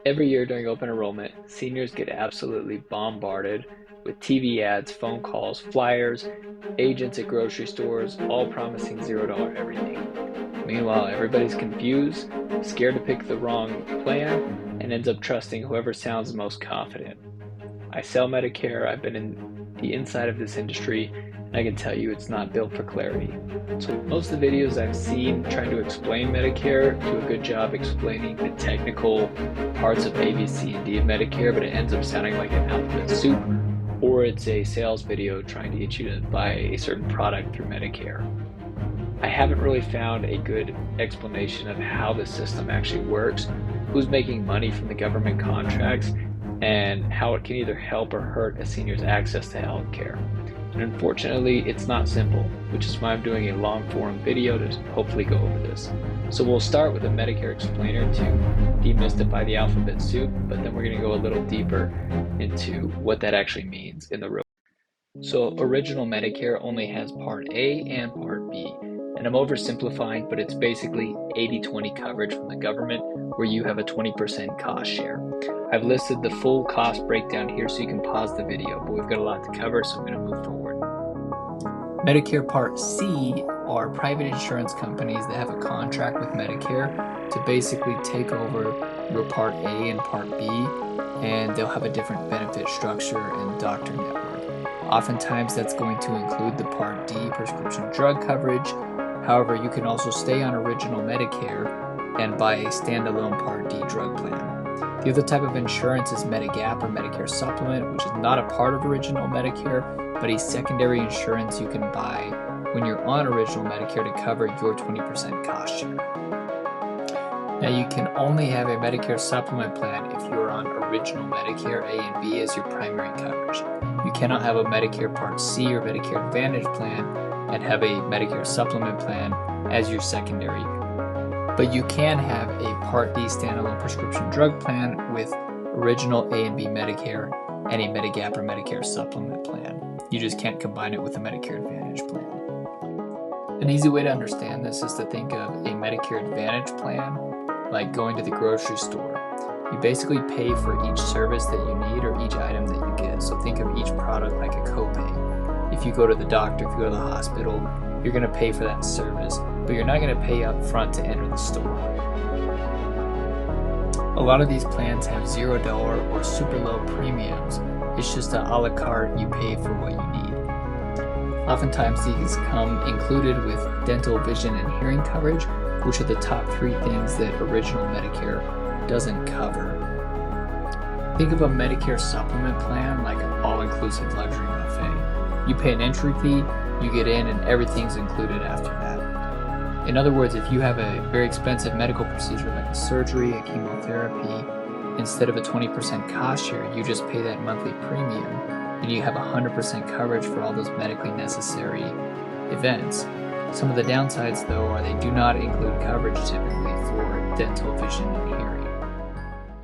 Every year during open enrollment, seniors get absolutely bombarded with TV ads, phone calls, flyers, agents at grocery stores, all promising $0 everything. Meanwhile, everybody's confused, scared to pick the wrong plan, and ends up trusting whoever sounds most confident. I sell Medicare, I've been in the inside of this industry, and I can tell you it's not built for clarity. So most of the videos I've seen trying to explain Medicare do a good job explaining the technical parts of A, B, C, and D of Medicare, but it ends up sounding like an alphabet soup, or it's a sales video trying to get you to buy a certain product through Medicare. I haven't really found a good explanation of how the system actually works, who's making money from the government contracts, and how it can either help or hurt a senior's access to health care. And unfortunately, it's not simple, which is why I'm doing a long form video to hopefully go over this. So we'll start with a Medicare explainer to demystify the alphabet soup, but then we're going to go a little deeper into what that actually means in the real. So original Medicare only has Part A and Part B. And I'm oversimplifying, but it's basically 80-20 coverage from the government where you have a 20% cost share. I've listed the full cost breakdown here so you can pause the video, but we've got a lot to cover, so I'm going to move forward. Medicare Part C are private insurance companies that have a contract with Medicare to basically take over your Part A and Part B, and they'll have a different benefit structure and doctor network. Oftentimes that's going to include the Part D prescription drug coverage. However, you can also stay on original Medicare and buy a standalone Part D drug plan. The other type of insurance is Medigap or Medicare Supplement, which is not a part of original Medicare, but a secondary insurance you can buy when you're on original Medicare to cover your 20% cost share. Now, you can only have a Medicare Supplement plan if you're on original Medicare A and B as your primary coverage. You cannot have a Medicare Part C or Medicare Advantage plan and have a Medicare Supplement plan as your secondary. But you can have a Part D standalone prescription drug plan with original A and B Medicare and a Medigap or Medicare Supplement plan. You just can't combine it with a Medicare Advantage plan. An easy way to understand this is to think of a Medicare Advantage plan like going to the grocery store. You basically pay for each service that you need or each item that you get. So think of each product like a copay. If you go to the doctor, if you go to the hospital, you're going to pay for that service, but you're not going to pay up front to enter the store. A lot of these plans have $0 or super low premiums. It's just a la carte, you pay for what you need. Oftentimes these come included with dental, vision, and hearing coverage, which are the top 3 things that original Medicare doesn't cover. Think of a Medicare Supplement plan like an all-inclusive luxury buffet. You pay an entry fee, you get in, and everything's included after that. In other words, if you have a very expensive medical procedure like a surgery, a chemotherapy, instead of a 20% cost share, you just pay that monthly premium, and you have 100% coverage for all those medically necessary events. Some of the downsides, though, are they do not include coverage typically for dental, vision, and hearing.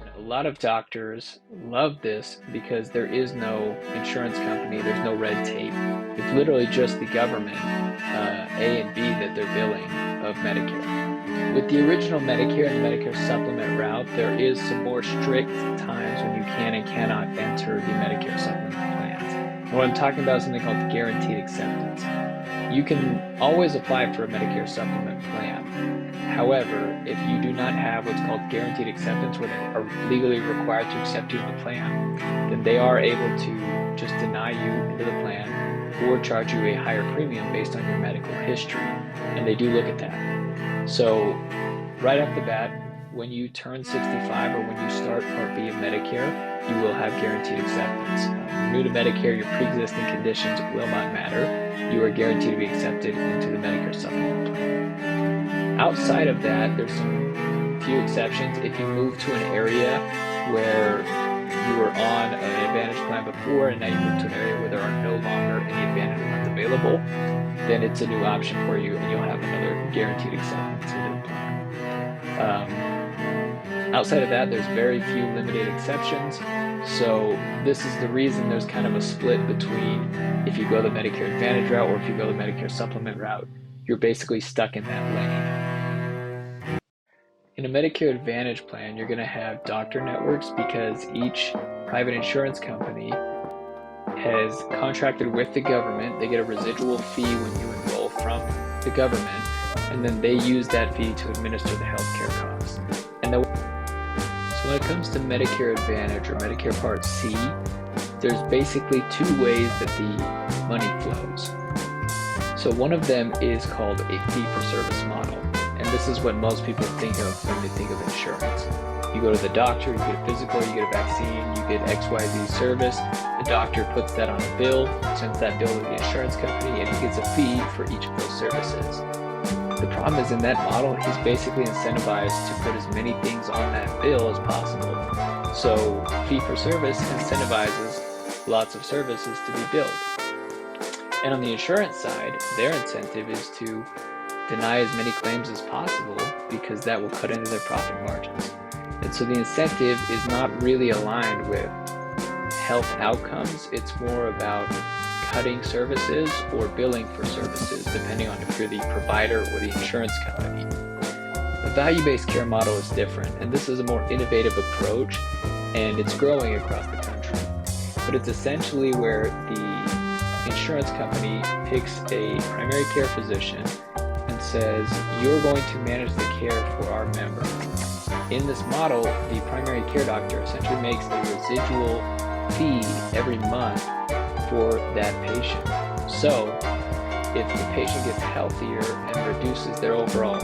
And a lot of doctors love this because there is no insurance company, there's no red tape. It's literally just the government, A and B, that they're billing of Medicare. With the original Medicare and the Medicare Supplement route, there is some more strict times when you can and cannot enter the Medicare Supplement plans. What I'm talking about is something called guaranteed acceptance. You can always apply for a Medicare Supplement plan. However, if you do not have what's called guaranteed acceptance, where they are legally required to accept you in the plan, then they are able to just deny you into the plan or charge you a higher premium based on your medical history. And they do look at that. So right off the bat, when you turn 65 or when you start Part B of Medicare, you will have guaranteed acceptance. New to Medicare, your pre-existing conditions will not matter. You are guaranteed to be accepted into the Medicare Supplement plan. Outside of that, there's some few exceptions. If you move to an area where you were on an Advantage plan before and now you move to an area where there are no longer any Advantage plans available, then it's a new option for you and you'll have another guaranteed acceptance into the plan. Outside of that, there's very few limited exceptions. So this is the reason there's kind of a split between if you go the Medicare Advantage route or if you go the Medicare Supplement route, you're basically stuck in that lane. In a Medicare Advantage plan, you're going to have doctor networks because each private insurance company has contracted with the government. They get a residual fee when you enroll from the government, and then they use that fee to administer the healthcare costs. So when it comes to Medicare Advantage or Medicare Part C, there's basically two ways that the money flows. So one of them is called a fee-for-service model, and this is what most people think of when they think of insurance. You go to the doctor, you get a physical, you get a vaccine, you get XYZ service. The doctor puts that on a bill, sends that bill to the insurance company, and he gets a fee for each of those services. The problem is in that model, he's basically incentivized to put as many things on that bill as possible. So fee-for-service incentivizes lots of services to be billed. And on the insurance side, their incentive is to deny as many claims as possible because that will cut into their profit margins. And so the incentive is not really aligned with health outcomes. It's more about cutting services or billing for services, depending on if you're the provider or the insurance company. The value-based care model is different, and this is a more innovative approach, and it's growing across the country. But it's essentially where the insurance company picks a primary care physician and says, you're going to manage the care for our member. In this model, the primary care doctor essentially makes a residual fee every month for that patient. So if the patient gets healthier and reduces their overall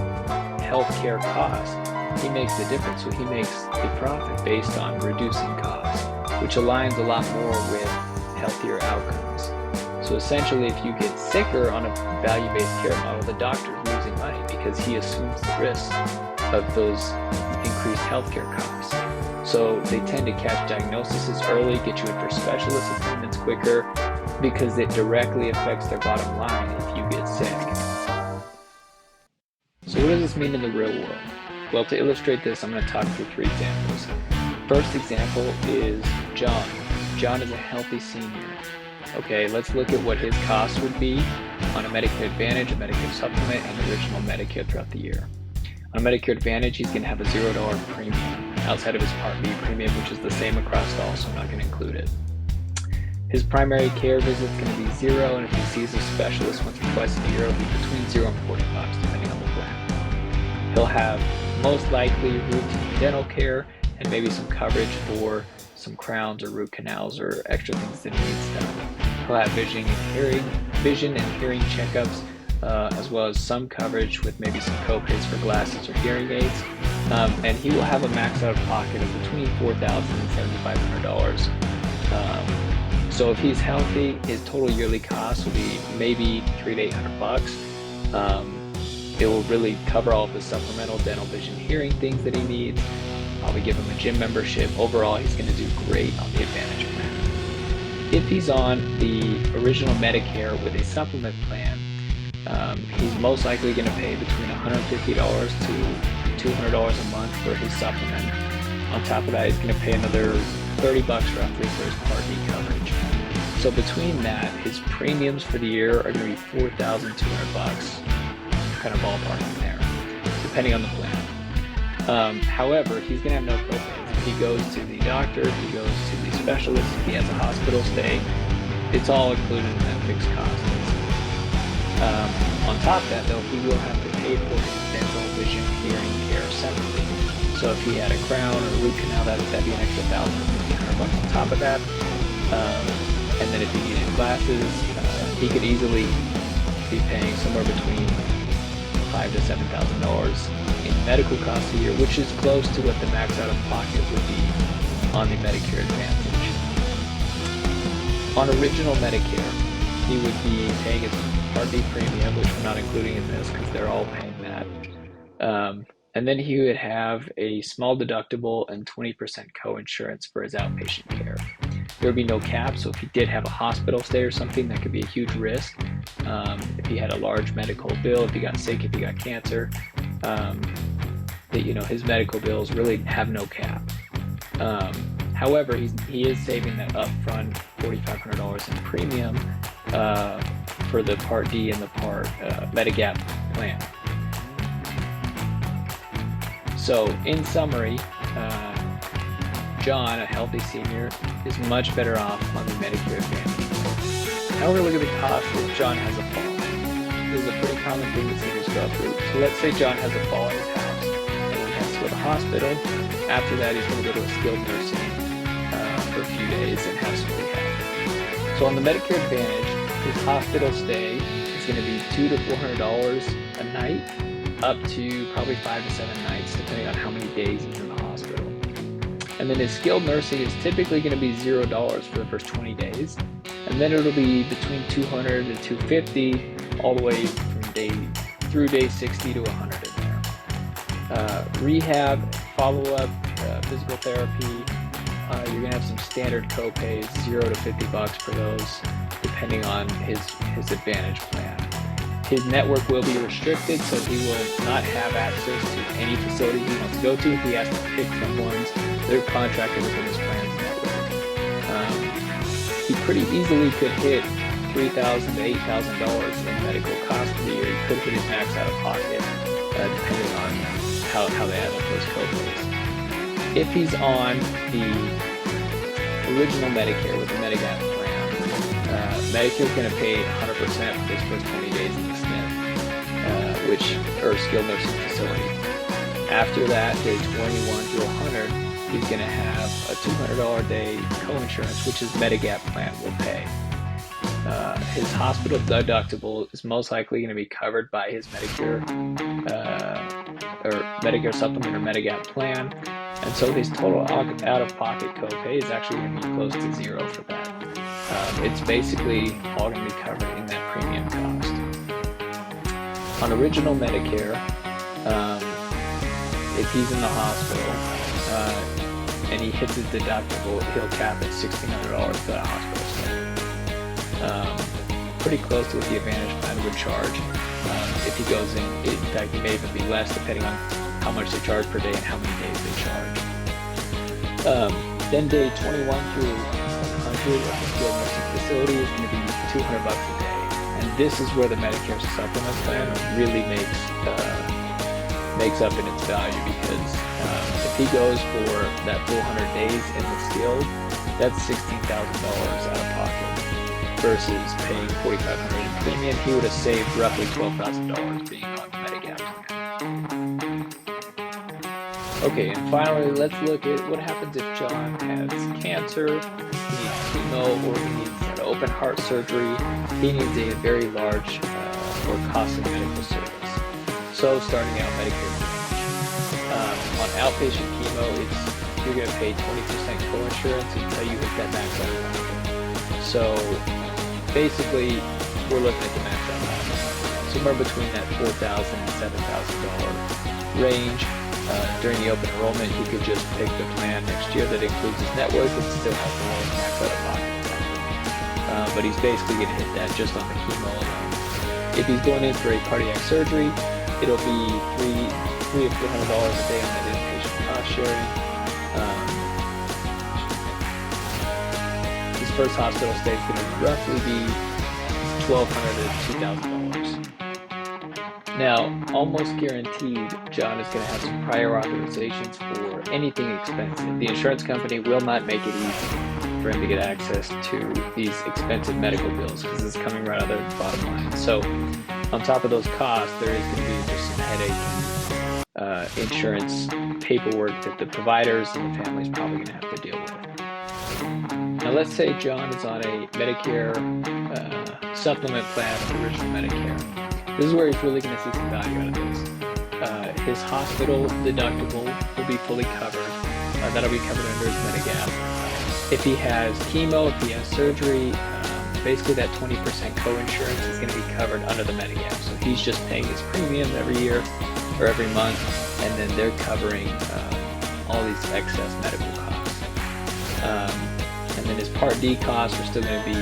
healthcare costs, he makes the difference. So he makes a profit based on reducing costs, which aligns a lot more with healthier outcomes. So essentially, if you get sicker on a value-based care model, the doctor is losing money because he assumes the risk of those increased healthcare costs. So they tend to catch diagnoses early, get you in for specialist appointments quicker, because it directly affects their bottom line if you get sick. So what does this mean in the real world? Well, to illustrate this, I'm going to talk through three examples. First example is John. John is a healthy senior. Okay, let's look at what his costs would be on a Medicare Advantage, a Medicare Supplement, and original Medicare throughout the year. On Medicare Advantage, he's going to have a $0 premium outside of his Part B premium, which is the same across all, so I'm not going to include it. His primary care visit is going to be $0, and if he sees a specialist once or twice a year, it'll be between $0 and $40, depending on the plan. He'll have most likely routine dental care and maybe some coverage for some crowns or root canals or extra things that he needs done. He'll have vision and hearing checkups, as well as some coverage with maybe some co-pays for glasses or hearing aids. And he will have a max out of pocket of between $4,000 and $7,500. So if he's healthy, his total yearly cost will be maybe $300 to $800. It will really cover all of the supplemental dental, vision, hearing things that he needs. Probably give him a gym membership. Overall, he's going to do great on the Advantage plan. If he's on the original Medicare with a supplement plan, he's most likely going to pay between $150 to $200 a month for his supplement. On top of that, he's going to pay another $30 roughly for his Part D coverage. So between that, his premiums for the year are going to be $4,200, kind of ballparking there, depending on the plan. However, he's going to have no copays. If he goes to the doctor, if he goes to the specialist, if he has a hospital stay, it's all included in that fixed cost. On top of that, though, he will have to pay for his dental, vision, hearing care separately. So if he had a crown or a root canal, that'd be an extra $1,000 or $1,500 on top of that. And then if he needed glasses, he could easily be paying somewhere between $5,000 to $7,000 in medical costs a year, which is close to what the max out of pocket would be on the Medicare Advantage. On original Medicare, he would be paying his Part D premium, which we're not including in this because they're all paying that. And then he would have a small deductible and 20% co-insurance for his outpatient care. There would be no cap, so if he did have a hospital stay or something, that could be a huge risk. If he had a large medical bill, if he got sick, if he got cancer, his medical bills really have no cap. However, he is saving that upfront $4,500 in premium for the Part D and the Medigap plan. So in summary, John, a healthy senior, is much better off on the Medicare Advantage. Now we're going to look at the cost if John has a fall. This is a pretty common thing that seniors go through. So let's say John has a fall in his house and he has to go to the hospital. After that, he's going to go to a skilled nursing for a few days and have some rehab. So on the Medicare Advantage, his hospital stay is going to be $200 to $400 a night, up to probably 5 to 7 nights, depending on how many days he's in the hospital. And then his skilled nursing is typically going to be $0 for the first 20 days. And then it'll be between $200 to $250 all the way through day 60 to 100 in there. Rehab, follow-up, physical therapy, you're going to have some standard co-pays, $0 to $50 for those, depending on his Advantage plan. His network will be restricted, so he will not have access to any facility he wants to go to. He has to pick from ones that are contracted within his plan's network. He pretty easily could hit $3,000 to $8,000 in medical costs for the year. He could hit his max out of pocket, depending on how they add up those copays. If he's on the original Medicare with the Medigap plan, Medicare is going to pay 100% for his first 20 days in the SNF, or skilled nursing facility. After that, day 21 to 100, he's going to have a $200 a day co-insurance, which his Medigap plan will pay. His hospital deductible is most likely going to be covered by his Medicare Supplement or Medigap plan, and so his total out-of-pocket copay is actually going to be close to $0 for that. It's basically all going to be covered in that premium cost. On original Medicare, if he's in the hospital and he hits his deductible, he'll cap at $1,600 for that hospital stay. Pretty close to what the Advantage plan would charge. If he goes in fact, he may even be less depending on how much they charge per day and how many days they charge. Then day 21 through 100 of the skilled nursing facility is going to be $200 a day. And this is where the Medicare Supplement plan really makes up in its value, because if he goes for that full 100 days in the skilled, that's $16,000 out of pocket versus paying $4,500 in premium. He would have saved roughly $12,000 being on the Medigap plan. Okay, and finally, let's look at what happens if John has cancer, he needs chemo, or he needs an open heart surgery. He needs a very large or costly medical service. So starting out Medicare Advantage. On outpatient chemo, you're going to pay 20% co-insurance until you hit that max out of pocket. So basically, we're looking at the max out of pocket. Somewhere between that $4,000 and $7,000 range. During the open enrollment, he could just pick the plan next year that includes his network and still have the lowest max out of pocket. But he's basically going to hit that just on the chemo alone. If he's going in for a cardiac surgery, it'll be $300 or $400 a day on that inpatient cost sharing. His first hospital stay is going to roughly be $1,200 to $2,000. Now, almost guaranteed, John is going to have some prior authorizations for anything expensive. The insurance company will not make it easy for him to get access to these expensive medical bills because it's coming right out of their bottom line. So, on top of those costs, there is going to be just some headache and insurance paperwork that the providers and the families probably going to have to deal with. Now, let's say John is on a Medicare supplement plan with the original Medicare. This is where he's really going to see some value out of this. His hospital deductible will be fully covered. That'll be covered under his Medigap. If he has chemo, if he has surgery, basically that 20% co-insurance is going to be covered under the Medigap. So he's just paying his premium every year or every month, and then they're covering all these excess medical costs. And then his Part D costs are still going to be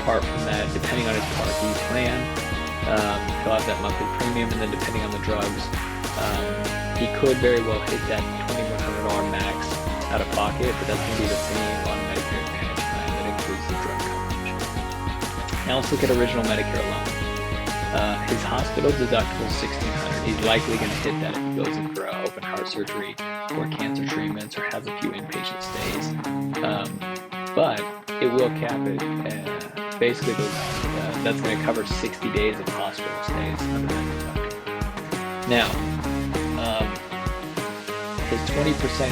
apart from that, depending on his Part D plan. He'll have that monthly premium, and then depending on the drugs, he could very well hit that $2,100 max out of pocket, but that's going to be the same on Medicare Advantage plan that includes the drug coverage. Now let's look at original Medicare alone. His hospital deductible is $1,600. He's likely going to hit that if he goes in for an open heart heart surgery or cancer treatments or has a few inpatient stays. But it will cap it. Basically, that's going to cover 60 days of hospital stays under that deductible. Now, his 20%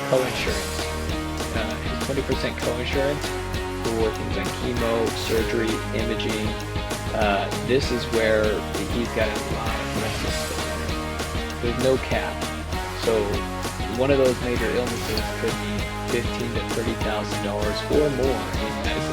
co-insurance. His 20% co-insurance for things like chemo, surgery, imaging. This is where he's got a lot of risk. There's no cap. So one of those major illnesses could be $15,000 to $30,000 or more in medicine